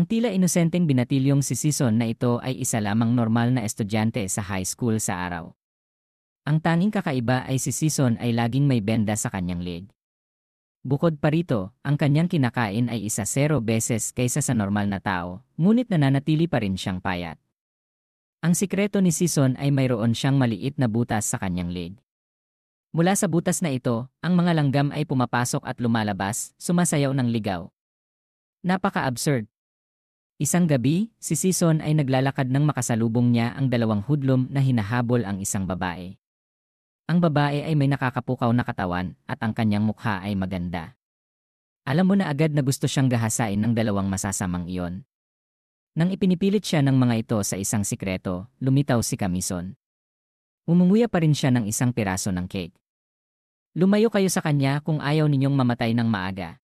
tila inosenteng binatilyong si Sison na ito ay isa lamang normal na estudyante sa high school sa araw. Ang tanging kakaiba ay si Sison ay laging may benda sa kanyang leg. Bukod pa rito, ang kanyang kinakain ay 10 beses kaysa sa normal na tao, ngunit nananatili pa rin siyang payat. Ang sikreto ni Sison ay mayroon siyang maliit na butas sa kanyang leg. Mula sa butas na ito, ang mga langgam ay pumapasok at lumalabas, sumasayaw ng ligaw. Napaka-absurd. Isang gabi, si Sison ay naglalakad nang makasalubong niya ang dalawang hudlom na hinahabol ang isang babae. Ang babae ay may nakakapukaw na katawan at ang kanyang mukha ay maganda. Alam mo na agad na gusto siyang gahasain ng dalawang masasamang iyon. Nang ipinipilit siya ng mga ito sa isang sikreto, lumitaw si Camison. Umunguya pa rin siya ng isang piraso ng cake. Lumayo kayo sa kanya kung ayaw ninyong mamatay ng maaga.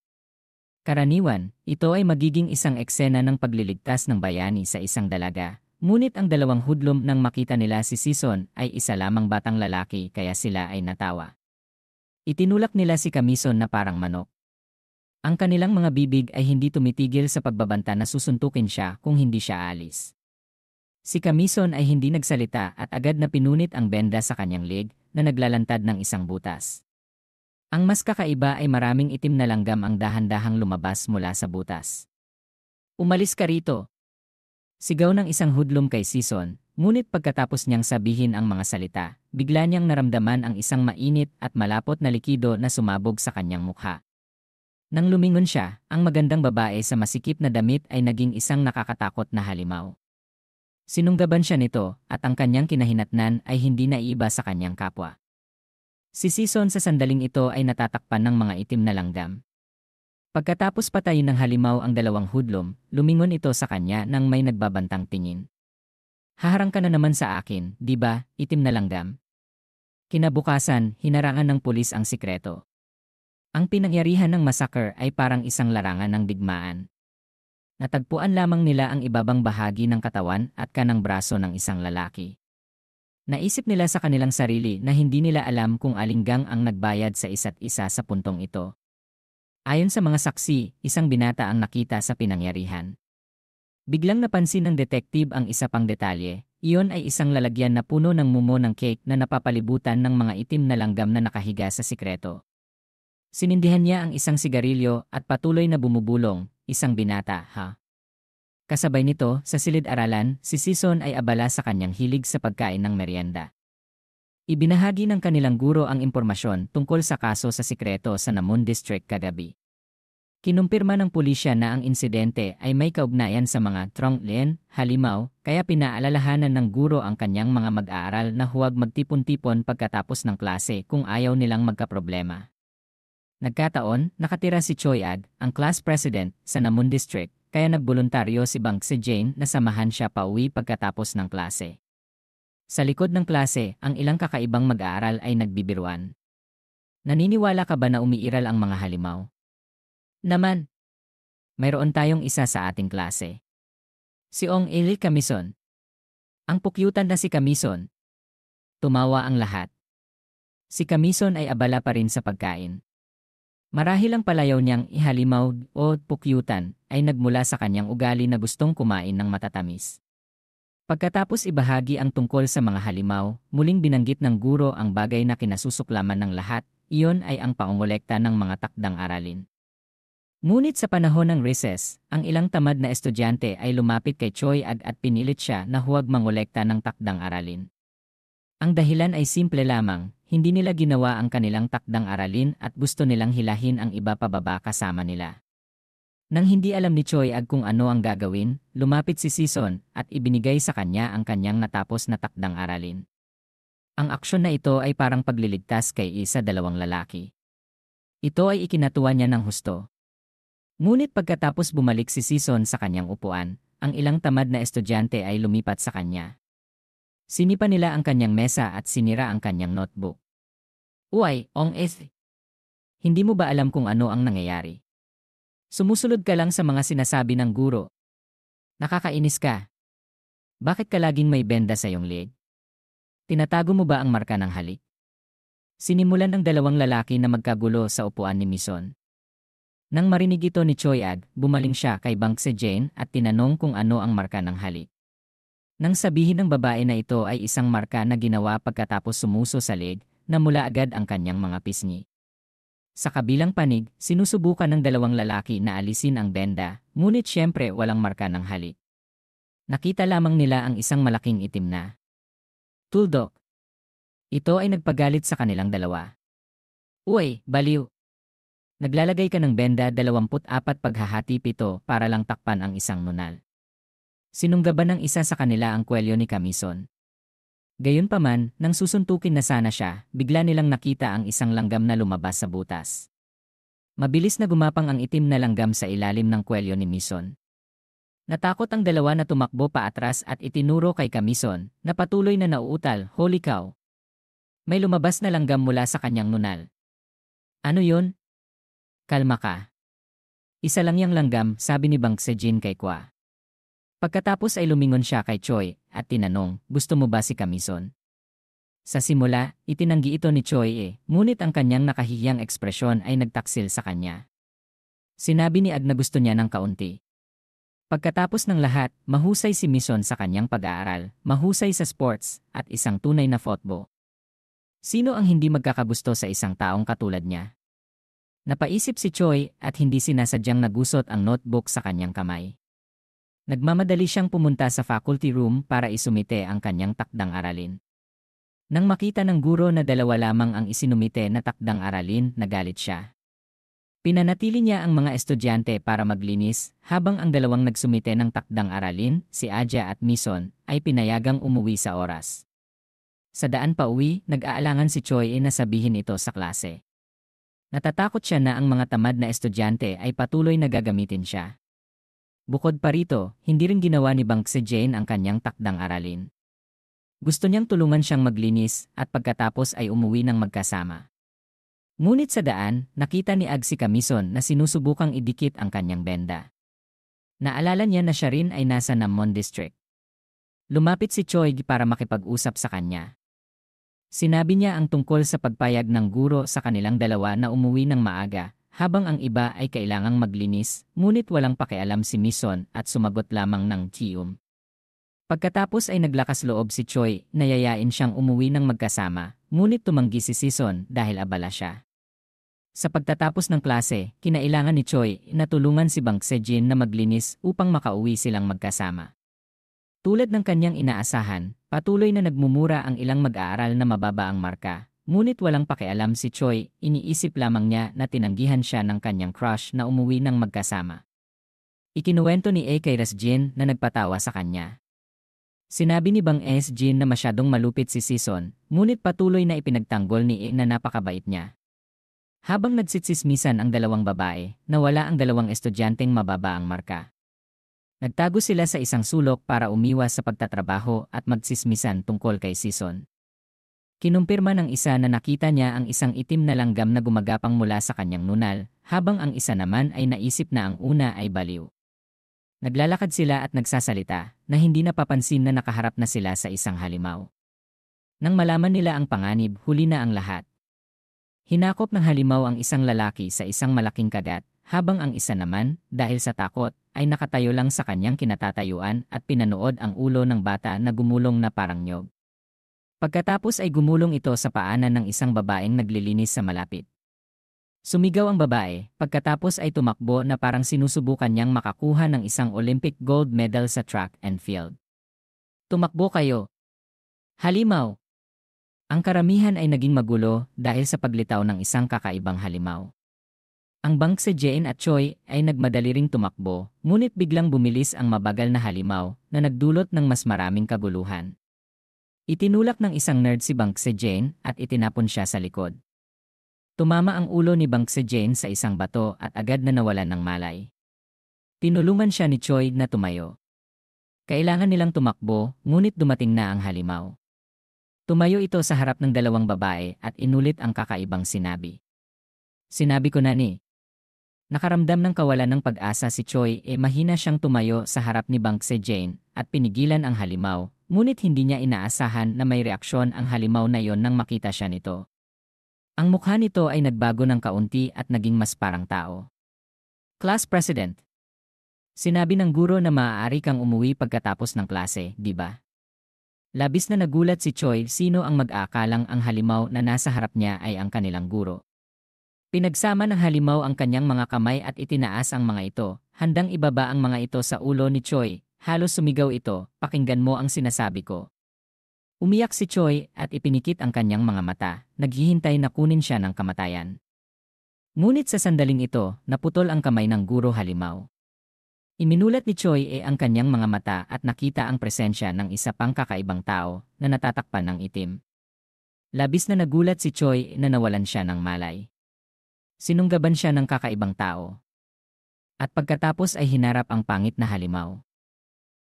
Karaniwan, ito ay magiging isang eksena ng pagliligtas ng bayani sa isang dalaga. Ngunit ang dalawang hudlom nang makita nila si Sison ay isa lamang batang lalaki kaya sila ay natawa. Itinulak nila si Camison na parang manok. Ang kanilang mga bibig ay hindi tumitigil sa pagbabanta na susuntukin siya kung hindi siya alis. Si Camison ay hindi nagsalita at agad na pinunit ang benda sa kanyang leg na naglalantad ng isang butas. Ang mas kakaiba ay maraming itim na langgam ang dahan-dahang lumabas mula sa butas. Umalis ka rito! Sigaw ng isang hudlom kay Sison, ngunit pagkatapos niyang sabihin ang mga salita, bigla niyang naramdaman ang isang mainit at malapot na likido na sumabog sa kanyang mukha. Nang lumingon siya, ang magandang babae sa masikip na damit ay naging isang nakakatakot na halimaw. Sinunggaban siya nito at ang kanyang kinahinatnan ay hindi naiiba sa kanyang kapwa. Si Sison sa sandaling ito ay natatakpan ng mga itim na langgam. Pagkatapos patayin ng halimaw ang dalawang hudlom, lumingon ito sa kanya nang may nagbabantang tingin. Haharang ka na naman sa akin, di ba, itim na langgam? Kinabukasan, hinarangan ng pulis ang sikreto. Ang pinangyarihan ng massacre ay parang isang larangan ng digmaan. Natagpuan lamang nila ang ibabang bahagi ng katawan at kanang braso ng isang lalaki. Naisip nila sa kanilang sarili na hindi nila alam kung aling gang ang nagbayad sa isa't isa sa puntong ito. Ayon sa mga saksi, isang binata ang nakita sa pinangyarihan. Biglang napansin ng detective ang isa pang detalye, iyon ay isang lalagyan na puno ng mumo ng cake na napapalibutan ng mga itim na langgam na nakahiga sa sikreto. Sinindihan niya ang isang sigarilyo at patuloy na bumubulong, isang binata, ha? Kasabay nito, sa silid-aralan, si Sison ay abala sa kanyang hilig sa pagkain ng merienda. Ibinahagi ng kanilang guro ang impormasyon tungkol sa kaso sa sikreto sa Namun District kagabi. Kinumpirma ng pulisya na ang insidente ay may kaugnayan sa mga tronglen, halimaw, kaya pinaalalahanan ng guro ang kanyang mga mag-aaral na huwag magtipon-tipon pagkatapos ng klase kung ayaw nilang magkaproblema. Nagkataon, nakatira si Choi Ag, ang class president sa Namun District, kaya nagboluntaryo si Bang si Jane na samahan siya pauwi pagkatapos ng klase. Sa likod ng klase, ang ilang kakaibang mag-aaral ay nagbibiruan. Naniniwala ka ba na umiiral ang mga halimaw? Naman. Mayroon tayong isa sa ating klase. Si Ong Eli Camison. Ang pukyutan na si Camison. Tumawa ang lahat. Si Camison ay abala pa rin sa pagkain. Marahil ang palayaw niyang ihalimaw o pukyutan ay nagmula sa kanyang ugali na gustong kumain ng matatamis. Pagkatapos ibahagi ang tungkol sa mga halimaw, muling binanggit ng guro ang bagay na kinasusuklaman ng lahat, iyon ay ang pangongolekta ng mga takdang aralin. Ngunit sa panahon ng recess, ang ilang tamad na estudyante ay lumapit kay Choi Ag at pinilit siya na huwag mangolekta ng takdang aralin. Ang dahilan ay simple lamang, hindi nila ginawa ang kanilang takdang aralin at gusto nilang hilahin ang iba pababa kasama nila. Nang hindi alam ni Choi Ag kung ano ang gagawin, lumapit si Sison at ibinigay sa kanya ang kanyang natapos na takdang aralin. Ang aksyon na ito ay parang pagliligtas kay dalawang lalaki. Ito ay ikinatuwa niya ng husto. Ngunit pagkatapos bumalik si Sison sa kanyang upuan, ang ilang tamad na estudyante ay lumipat sa kanya. Sinipa nila ang kanyang mesa at sinira ang kanyang notebook. Uy, Ong Es. Hindi mo ba alam kung ano ang nangyayari? Sumusunod ka lang sa mga sinasabi ng guro. Nakakainis ka. Bakit ka laging may benda sa iyong leg? Tinatago mo ba ang marka ng halik? Sinimulan ng dalawang lalaki na magkagulo sa upuan ni Mison. Nang marinig ito ni Choi-ag, bumaling siya kay Bang Se-jane at tinanong kung ano ang marka ng halik. Nang sabihin ng babae na ito ay isang marka na ginawa pagkatapos sumuso sa leg, namula agad ang kanyang mga pisngi. Sa kabilang panig, sinusubukan ng dalawang lalaki na alisin ang benda, ngunit siyempre walang marka ng halik. Nakita lamang nila ang isang malaking itim na tuldok. Ito ay nagpagalit sa kanilang dalawa. Uy, baliw! Naglalagay ka ng benda 24 paghahati 7 para lang takpan ang isang nunal. Sinunggaban ng isa sa kanila ang kwelyo ni Kamison. Gayunpaman, nang susuntukin na sana siya, bigla nilang nakita ang isang langgam na lumabas sa butas. Mabilis na gumapang ang itim na langgam sa ilalim ng kwelyo ni Mison. Natakot ang dalawa na tumakbo paatras at itinuro kay Kamison, na patuloy na nauutal, "Holy cow! May lumabas na langgam mula sa kanyang nunal." "Ano yun?" "Kalma ka. Isa lang yang langgam," sabi ni Bang Se-jin kay Kwa. Pagkatapos ay lumingon siya kay Choi at tinanong, "Gusto mo ba si Kamison?" Sa simula, itinanggi ito ni Choi ngunit ang kanyang nakahiyang ekspresyon ay nagtaksil sa kanya. Sinabi ni Ag na gusto niya ng kaunti. Pagkatapos ng lahat, mahusay si Mison sa kanyang pag-aaral, mahusay sa sports, at isang tunay na fotbo. Sino ang hindi magkakagusto sa isang taong katulad niya? Napaisip si Choi at hindi sinasadyang nagusot ang notebook sa kanyang kamay. Nagmamadali siyang pumunta sa faculty room para isumite ang kanyang takdang aralin. Nang makita ng guro na dalawa lamang ang isinumite na takdang aralin, nagalit siya. Pinanatili niya ang mga estudyante para maglinis, habang ang dalawang nagsumite ng takdang aralin, si Aja at Mison, ay pinayagang umuwi sa oras. Sa daan pa uwi, nag-aalangan si Choi na sabihin ito sa klase. Natatakot siya na ang mga tamad na estudyante ay patuloy na gagamitin siya. Bukod pa rito, hindi rin ginawa ni Bang Se-jane ang kanyang takdang aralin. Gusto niyang tulungan siyang maglinis at pagkatapos ay umuwi ng magkasama. Ngunit sa daan, nakita ni Ag si Kamison na sinusubukang idikit ang kanyang benda. Naalala niya na siya rin ay nasa Namon District. Lumapit si Choi para makipag-usap sa kanya. Sinabi niya ang tungkol sa pagpayag ng guro sa kanilang dalawa na umuwi ng maaga, habang ang iba ay kailangang maglinis, ngunit walang pakialam si Mison at sumagot lamang ng Chium. Pagkatapos ay naglakas loob si Choi, nayayain siyang umuwi ng magkasama, ngunit tumanggi si Sison dahil abala siya. Sa pagtatapos ng klase, kinailangan ni Choi na tulungan si Bang Se-jin na maglinis upang makauwi silang magkasama. Tulad ng kanyang inaasahan, patuloy na nagmumura ang ilang mag-aaral na mababa ang marka. Ngunit walang pakialam si Choi, iniisip lamang niya na tinanggihan siya ng kanyang crush na umuwi ng magkasama. Ikinuwento ni A kay Rasjin na nagpatawa sa kanya. Sinabi ni Bang S-jin na masyadong malupit si Sison, ngunit patuloy na ipinagtanggol ni A na napakabait niya. Habang nagsitsismisan ang dalawang babae, nawala ang dalawang estudyanteng mababa ang marka. Nagtago sila sa isang sulok para umiwas sa pagtatrabaho at magsismisan tungkol kay Sison. Kinumpirma ng isa na nakita niya ang isang itim na langgam na gumagapang mula sa kanyang nunal, habang ang isa naman ay naisip na ang una ay baliw. Naglalakad sila at nagsasalita, na hindi napapansin na nakaharap na sila sa isang halimaw. Nang malaman nila ang panganib, huli na ang lahat. Hinakop ng halimaw ang isang lalaki sa isang malaking kagat, habang ang isa naman, dahil sa takot, ay nakatayo lang sa kanyang kinatatayuan at pinanood ang ulo ng bata na gumulong na parang nyog. Pagkatapos ay gumulong ito sa paanan ng isang babaeng naglilinis sa malapit. Sumigaw ang babae, pagkatapos ay tumakbo na parang sinusubukan niyang makakuha ng isang Olympic gold medal sa track and field. "Tumakbo kayo! Halimaw!" Ang karamihan ay naging magulo dahil sa paglitaw ng isang kakaibang halimaw. Ang Bang Se-jane at Choi ay nagmadali ring tumakbo, ngunit biglang bumilis ang mabagal na halimaw na nagdulot ng mas maraming kaguluhan. Itinulak ng isang nerd si Bang Se-jane at itinapon siya sa likod. Tumama ang ulo ni Bang Se-jane sa isang bato at agad na nawalan ng malay. Tinulungan siya ni Choi na tumayo. Kailangan nilang tumakbo, ngunit dumating na ang halimaw. Tumayo ito sa harap ng dalawang babae at inulit ang kakaibang sinabi. "Sinabi ko na ni." Nakaramdam ng kawalan ng pag-asa si Choi mahina siyang tumayo sa harap ni Bang Se-jane at pinigilan ang halimaw, ngunit hindi niya inaasahan na may reaksyon ang halimaw na yon nang makita siya nito. Ang mukha nito ay nagbago ng kaunti at naging mas parang tao. Class President. Sinabi ng guro na maaari kang umuwi pagkatapos ng klase, di ba? Labis na nagulat si Choi, sino ang mag-aakalang ang halimaw na nasa harap niya ay ang kanilang guro. Pinagsama ng halimaw ang kanyang mga kamay at itinaas ang mga ito, handang ibaba ang mga ito sa ulo ni Choi. Halos sumigaw ito, pakinggan mo ang sinasabi ko. Umiyak si Choi at ipinikit ang kanyang mga mata, naghihintay na kunin siya ng kamatayan. Ngunit sa sandaling ito, naputol ang kamay ng guro halimaw. Iminulat ni Choi ang kanyang mga mata at nakita ang presensya ng isa pang kakaibang tao na natatakpan ng itim. Labis na nagulat si Choi na nawalan siya ng malay. Sinunggaban siya ng kakaibang tao. At pagkatapos ay hinarap ang pangit na halimaw.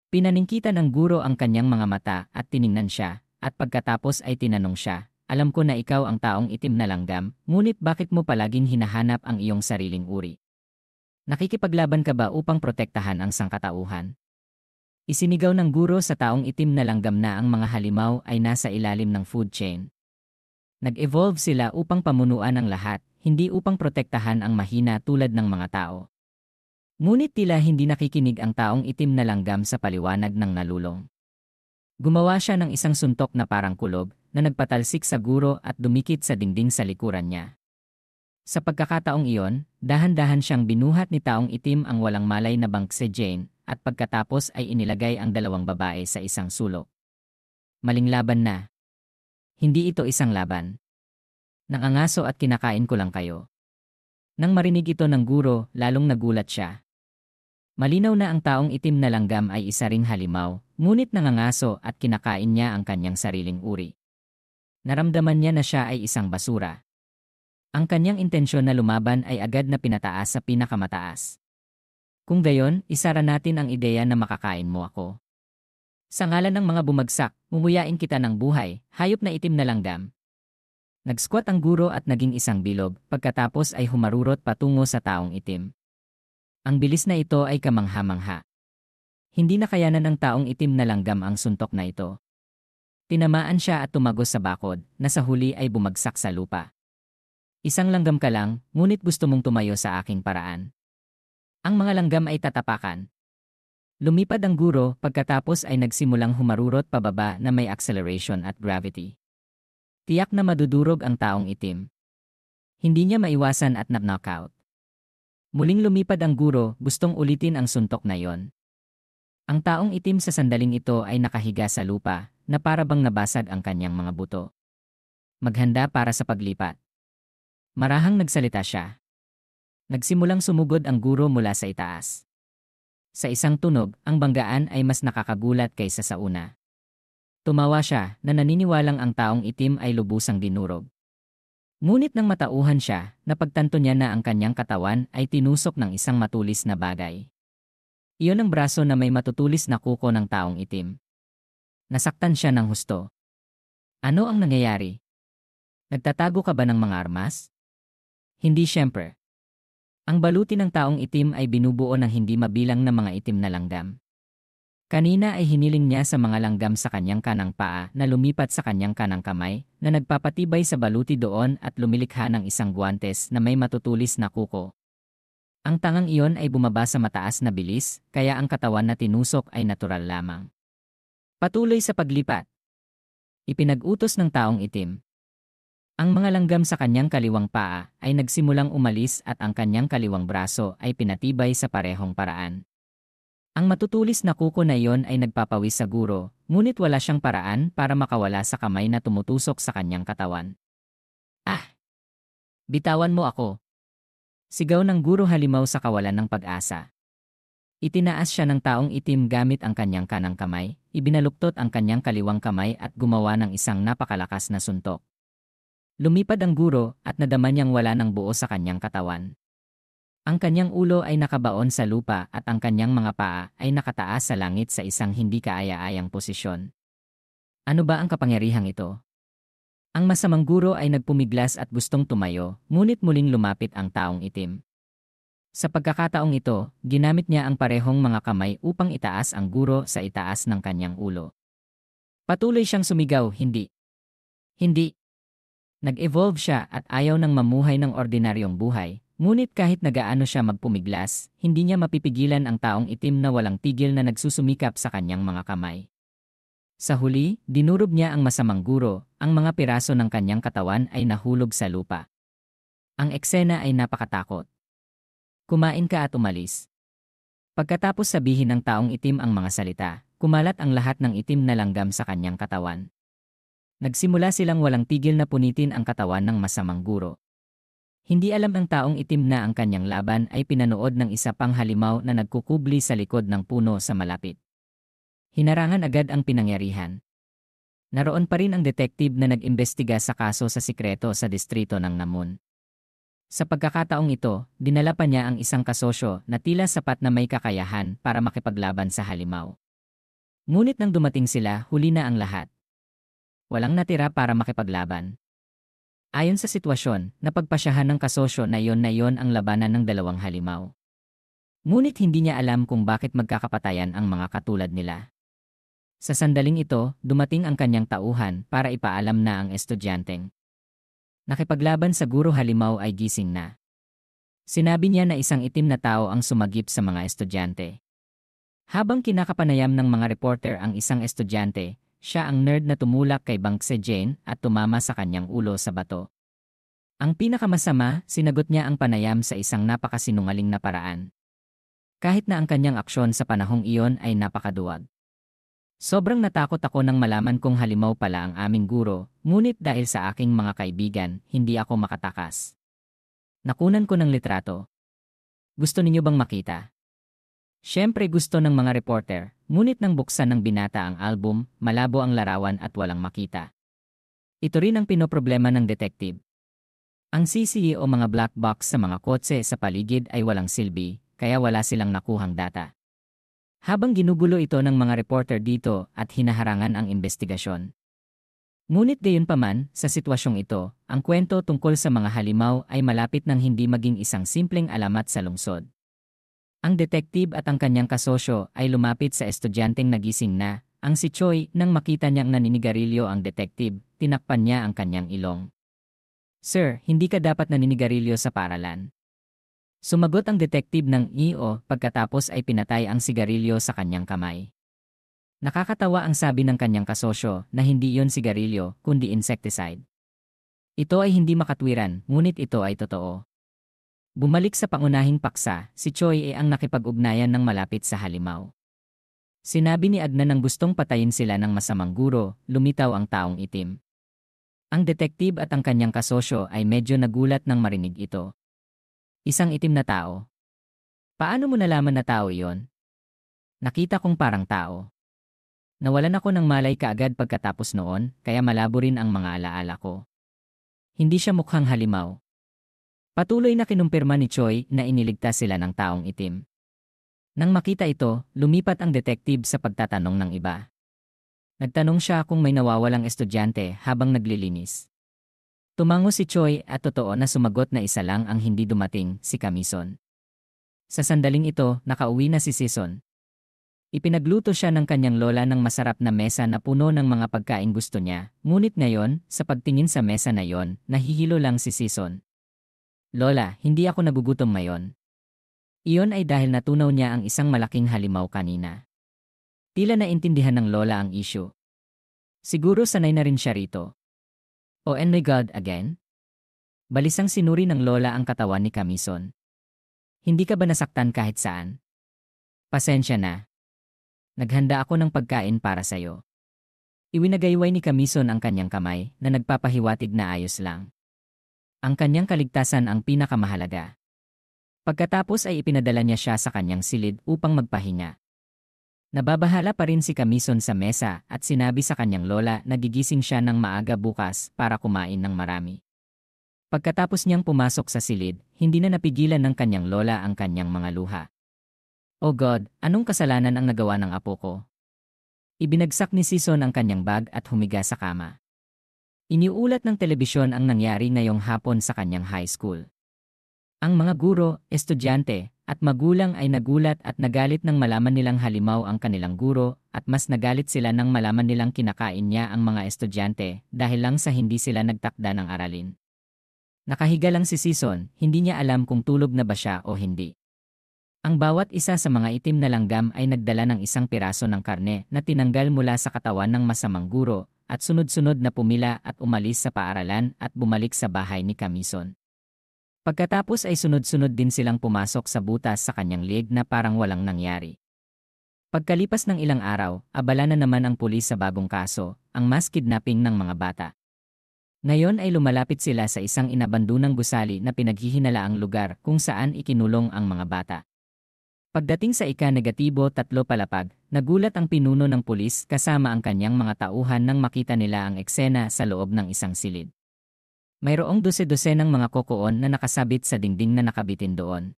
Pinaningkitan ng guro ang kanyang mga mata at tiningnan siya, at pagkatapos ay tinanong siya, alam ko na ikaw ang taong itim na langgam, ngunit bakit mo palaging hinahanap ang iyong sariling uri? Nakikipaglaban ka ba upang protektahan ang sangkatauhan? Isinigaw ng guro sa taong itim na langgam na ang mga halimaw ay nasa ilalim ng food chain. Nag-evolve sila upang pamunuan ang lahat, hindi upang protektahan ang mahina tulad ng mga tao. Ngunit tila hindi nakikinig ang taong itim na langgam sa paliwanag ng nalulong. Gumawa siya ng isang suntok na parang kulob na nagpatalsik sa guro at dumikit sa dingding sa likuran niya. Sa pagkakataong iyon, dahan-dahan siyang binuhat ni taong itim ang walang malay na bank si Jane at pagkatapos ay inilagay ang dalawang babae sa isang sulok. Maling laban na. Hindi ito isang laban. Nangangaso at kinakain ko lang kayo. Nang marinig ito ng guro, lalong nagulat siya. Malinaw na ang taong itim na langgam ay isa ring halimaw, ngunit nangangaso at kinakain niya ang kanyang sariling uri. Naramdaman niya na siya ay isang basura. Ang kanyang intensyon na lumaban ay agad na pinataas sa pinakamataas. Kung gayon, isara natin ang ideya na makakain mo ako. Sa ngalan ng mga bumagsak, mumuyain kita ng buhay, hayop na itim na langgam. Nag-squat ang guro at naging isang bilog, pagkatapos ay humarurot patungo sa taong itim. Ang bilis na ito ay kamangha-mangha. Hindi nakayanan ng taong itim na langgam ang suntok na ito. Tinamaan siya at tumagos sa bakod, na sa huli ay bumagsak sa lupa. Isang langgam ka lang, ngunit gusto mong tumayo sa aking paraan. Ang mga langgam ay tatapakan. Lumipad ang guro, pagkatapos ay nagsimulang humarurot pababa na may acceleration at gravity. Tiyak na madudurog ang taong itim. Hindi niya maiwasan at knockout. Muling lumipad ang guro, gustong ulitin ang suntok na yon. Ang taong itim sa sandaling ito ay nakahiga sa lupa, na para bang nabasag ang kanyang mga buto. Maghanda para sa paglipat. Marahang nagsalita siya. Nagsimulang sumugod ang guro mula sa itaas. Sa isang tunog, ang banggaan ay mas nakakagulat kaysa sa una. Tumawa siya na naniniwalang ang taong itim ay lubusang dinurog. Ngunit nang matauhan siya, napagtanto niya na ang kanyang katawan ay tinusok ng isang matulis na bagay. Iyon ang braso na may matutulis na kuko ng taong itim. Nasaktan siya ng husto. Ano ang nangyayari? Nagtatago ka ba ng mga armas? Hindi siyempre. Ang baluti ng taong itim ay binubuo ng hindi mabilang na mga itim na langgam. Kanina ay hiniling niya sa mga langgam sa kanyang kanang paa na lumipat sa kanyang kanang kamay na nagpapatibay sa baluti doon at lumilikha ng isang guwantes na may matutulis na kuko. Ang tangang iyon ay bumaba sa mataas na bilis, kaya ang katawan na tinusok ay natural lamang. Patuloy sa paglipat. Ipinag-utos ng taong itim. Ang mga langgam sa kanyang kaliwang paa ay nagsimulang umalis at ang kanyang kaliwang braso ay pinatibay sa parehong paraan. Ang matutulis na kuko na iyon ay nagpapawis sa guro, ngunit wala siyang paraan para makawala sa kamay na tumutusok sa kanyang katawan. Ah! Bitawan mo ako! Sigaw ng guro halimaw sa kawalan ng pag-asa. Itinaas siya ng taong itim gamit ang kanyang kanang kamay, ibinaluktot ang kanyang kaliwang kamay at gumawa ng isang napakalakas na suntok. Lumipad ang guro at nadama niyang wala ng buo sa kanyang katawan. Ang kanyang ulo ay nakabaon sa lupa at ang kanyang mga paa ay nakataas sa langit sa isang hindi kaaya-ayang posisyon. Ano ba ang kapangyarihang ito? Ang masamang guro ay nagpumiglas at gustong tumayo, ngunit muling lumapit ang taong itim. Sa pagkakataong ito, ginamit niya ang parehong mga kamay upang itaas ang guro sa itaas ng kanyang ulo. Patuloy siyang sumigaw, hindi. Hindi. Nag-evolve siya at ayaw nang mamuhay ng ordinaryong buhay, Ngunit kahit nagaano siya magpumiglas, hindi niya mapipigilan ang taong itim na walang tigil na nagsusumikap sa kanyang mga kamay. Sa huli, dinurob niya ang masamang guro, ang mga piraso ng kanyang katawan ay nahulog sa lupa. Ang eksena ay napakatakot. Kumain ka at umalis. Pagkatapos sabihin ng taong itim ang mga salita, kumalat ang lahat ng itim na langgam sa kanyang katawan. Nagsimula silang walang tigil na punitin ang katawan ng masamang guro. Hindi alam ng taong itim na ang kanyang laban ay pinanood ng isa pang halimaw na nagkukubli sa likod ng puno sa malapit. Hinarangan agad ang pinangyarihan. Naroon pa rin ang detective na nag-imbestiga sa kaso sa sikreto sa distrito ng Namun. Sa pagkakataong ito, dinala pa niya ang isang kasosyo na tila sapat na may kakayahan para makipaglaban sa halimaw. Ngunit nang dumating sila, huli na ang lahat. Walang natira para makipaglaban. Ayon sa sitwasyon, napagpasyahan ng kasosyo na iyon ang labanan ng dalawang halimaw. Ngunit hindi niya alam kung bakit magkakapatayan ang mga katulad nila. Sa sandaling ito, dumating ang kanyang tauhan para ipaalam na ang estudyanteng nakipaglaban sa guro halimaw ay gising na. Sinabi niya na isang itim na tao ang sumagip sa mga estudyante. Habang kinakapanayam ng mga reporter ang isang estudyante, siya ang nerd na tumulak kay Bankse Jane at tumama sa kanyang ulo sa bato. Ang pinakamasama, sinagot niya ang panayam sa isang napakasinungaling na paraan. Kahit na ang kanyang aksyon sa panahong iyon ay napakaduwag. Sobrang natakot ako nang malaman kong halimaw pala ang aming guro, ngunit dahil sa aking mga kaibigan, hindi ako makatakas. Nakunan ko ng litrato. Gusto ninyo bang makita? Siyempre gusto ng mga reporter, ngunit nang buksan ng binata ang album, malabo ang larawan at walang makita. Ito rin ang pinoproblema ng detective. Ang CCE o mga black box sa mga kotse sa paligid ay walang silbi, kaya wala silang nakuhang data. Habang ginugulo ito ng mga reporter dito at hinaharangan ang investigasyon. Ngunit gayunpaman, sa sitwasyong ito, ang kwento tungkol sa mga halimaw ay malapit ng hindi maging isang simpleng alamat sa lungsod. Ang detective at ang kanyang kasosyo ay lumapit sa estudyanteng nagising na, ang si Choi, nang makita niyang naninigarilyo ang detective, tinakpan niya ang kanyang ilong. "Sir, hindi ka dapat naninigarilyo sa paaralan." Sumagot ang detective ng EO pagkatapos ay pinatay ang sigarilyo sa kanyang kamay. Nakakatawa ang sabi ng kanyang kasosyo na hindi iyon sigarilyo kundi insecticide. Ito ay hindi makatwiran, ngunit ito ay totoo. Bumalik sa pangunahing paksa, si Choi ay ang nakipag-ugnayan ng malapit sa halimaw. Sinabi ni Agna nang gustong patayin sila ng masamang guro, lumitaw ang taong itim. Ang detective at ang kanyang kasosyo ay medyo nagulat nang marinig ito. Isang itim na tao. Paano mo nalaman na tao iyon? Nakita kong parang tao. Nawalan ako ng malay kaagad pagkatapos noon, kaya malabo rin ang mga alaala ko. Hindi siya mukhang halimaw. Patuloy na kinumpirma ni Choi na iniligtas sila ng taong itim. Nang makita ito, lumipat ang detective sa pagtatanong ng iba. Nagtanong siya kung may nawawalang estudyante habang naglilinis. Tumango si Choi at totoo na sumagot na isa lang ang hindi dumating, si Kamison. Sa sandaling ito, nakauwi na si Sison. Ipinagluto siya ng kanyang lola ng masarap na mesa na puno ng mga pagkain gusto niya, ngunit ngayon, sa pagtingin sa mesa na yon, nahihilo lang si Sison. "Lola, hindi ako nagugutom ngayon." Iyon ay dahil natunaw niya ang isang malaking halimaw kanina. Tila naintindihan ng lola ang issue. Siguro sanay na rin siya rito. "Oh and my God, again?" Balisang sinuri ng lola ang katawan ni Kamison. "Hindi ka ba nasaktan kahit saan?" "Pasensya na. Naghanda ako ng pagkain para sa'yo." Iwinagayway ni Kamison ang kanyang kamay na nagpapahiwatig na ayos lang. Ang kanyang kaligtasan ang pinakamahalaga. Pagkatapos ay ipinadala niya siya sa kanyang silid upang magpahinga. Nababahala pa rin si Kamison sa mesa at sinabi sa kanyang lola na gigising siya ng maaga bukas para kumain ng marami. Pagkatapos niyang pumasok sa silid, hindi na napigilan ng kanyang lola ang kanyang mga luha. "Oh God, anong kasalanan ang nagawa ng apo ko?" Ibinagsak ni Sison ang kanyang bag at humiga sa kama. Iniulat ng telebisyon ang nangyari ngayong hapon sa kanyang high school. Ang mga guro, estudyante, at magulang ay nagulat at nagalit nang malaman nilang halimaw ang kanilang guro at mas nagalit sila nang malaman nilang kinakain niya ang mga estudyante dahil lang sa hindi sila nagtakda ng aralin. Nakahiga lang si Sison, hindi niya alam kung tulog na ba siya o hindi. Ang bawat isa sa mga itim na langgam ay nagdala ng isang piraso ng karne na tinanggal mula sa katawan ng masamang guro at sunod-sunod na pumila at umalis sa paaralan at bumalik sa bahay ni Camison. Pagkatapos ay sunod-sunod din silang pumasok sa butas sa kanyang leeg na parang walang nangyari. Pagkalipas ng ilang araw, abala na naman ang pulis sa bagong kaso, ang mass kidnapping ng mga bata. Ngayon ay lumalapit sila sa isang inabandunang gusali na pinaghihinalaang lugar kung saan ikinulong ang mga bata. Pagdating sa ika-3 palapag, nagulat ang pinuno ng pulis kasama ang kanyang mga tauhan nang makita nila ang eksena sa loob ng isang silid. Mayroong dose-dosenang mga kokoon na nakasabit sa dingding na nakabitin doon.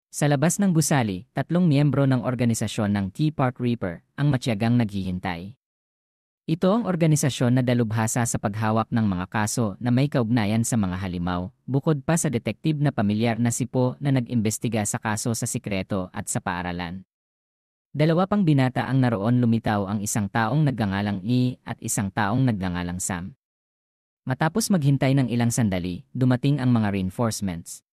Sa labas ng gusali, 3 miyembro ng organisasyon ng Tea Park Reaper ang matyagang naghihintay. Ito ang organisasyon na dalubhasa sa paghawak ng mga kaso na may kaugnayan sa mga halimaw, bukod pa sa detektib na pamilyar na si Po na nag-imbestiga sa kaso sa sikreto at sa paaralan. 2 pang binata ang naroon, lumitaw ang isang taong nagngangalang E at isang taong nagngangalang Sam. Matapos maghintay ng ilang sandali, dumating ang mga reinforcements.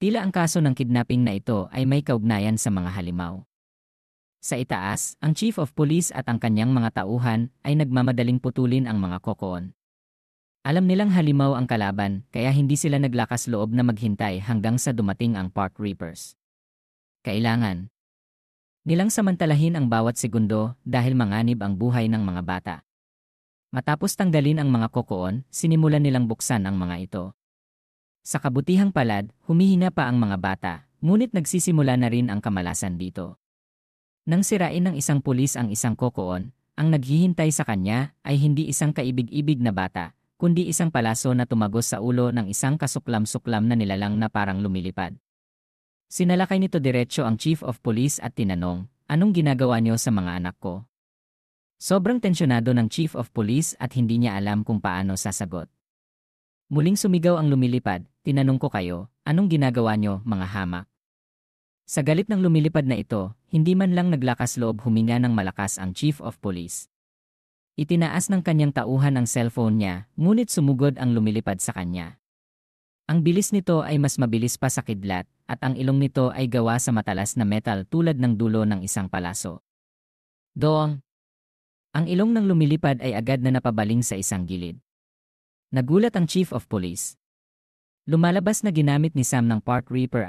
Tila ang kaso ng kidnapping na ito ay may kaugnayan sa mga halimaw. Sa itaas, ang Chief of Police at ang kanyang mga tauhan ay nagmamadaling putulin ang mga kokoon. Alam nilang halimaw ang kalaban, kaya hindi sila naglakas loob na maghintay hanggang sa dumating ang Park Reapers. Kailangan nilang samantalahin ang bawat segundo dahil manganib ang buhay ng mga bata. Matapos tanggalin ang mga kokoon, sinimulan nilang buksan ang mga ito. Sa kabutihang palad, humihina pa ang mga bata, ngunit nagsisimula na rin ang kamalasan dito. Nang sirain ng isang pulis ang isang kokoon, ang naghihintay sa kanya ay hindi isang kaibig-ibig na bata, kundi isang palaso na tumagos sa ulo ng isang kasuklam-suklam na nilalang na parang lumilipad. Sinalakay nito diretso ang Chief of Police at tinanong, "Anong ginagawa niyo sa mga anak ko?" Sobrang tensyonado ng Chief of Police at hindi niya alam kung paano sasagot. Muling sumigaw ang lumilipad, "Tinanong ko kayo, anong ginagawa niyo, mga hamak?" Sa galit ng lumilipad na ito, hindi man lang naglakas loob huminga ng malakas ang Chief of Police. Itinaas ng kanyang tauhan ang cellphone niya, ngunit sumugod ang lumilipad sa kanya. Ang bilis nito ay mas mabilis pa sa kidlat, at ang ilong nito ay gawa sa matalas na metal tulad ng dulo ng isang palaso. Doong! Ang ilong ng lumilipad ay agad na napabaling sa isang gilid. Nagulat ang Chief of Police. Lumalabas na ginamit ni Sam ng Park Reaper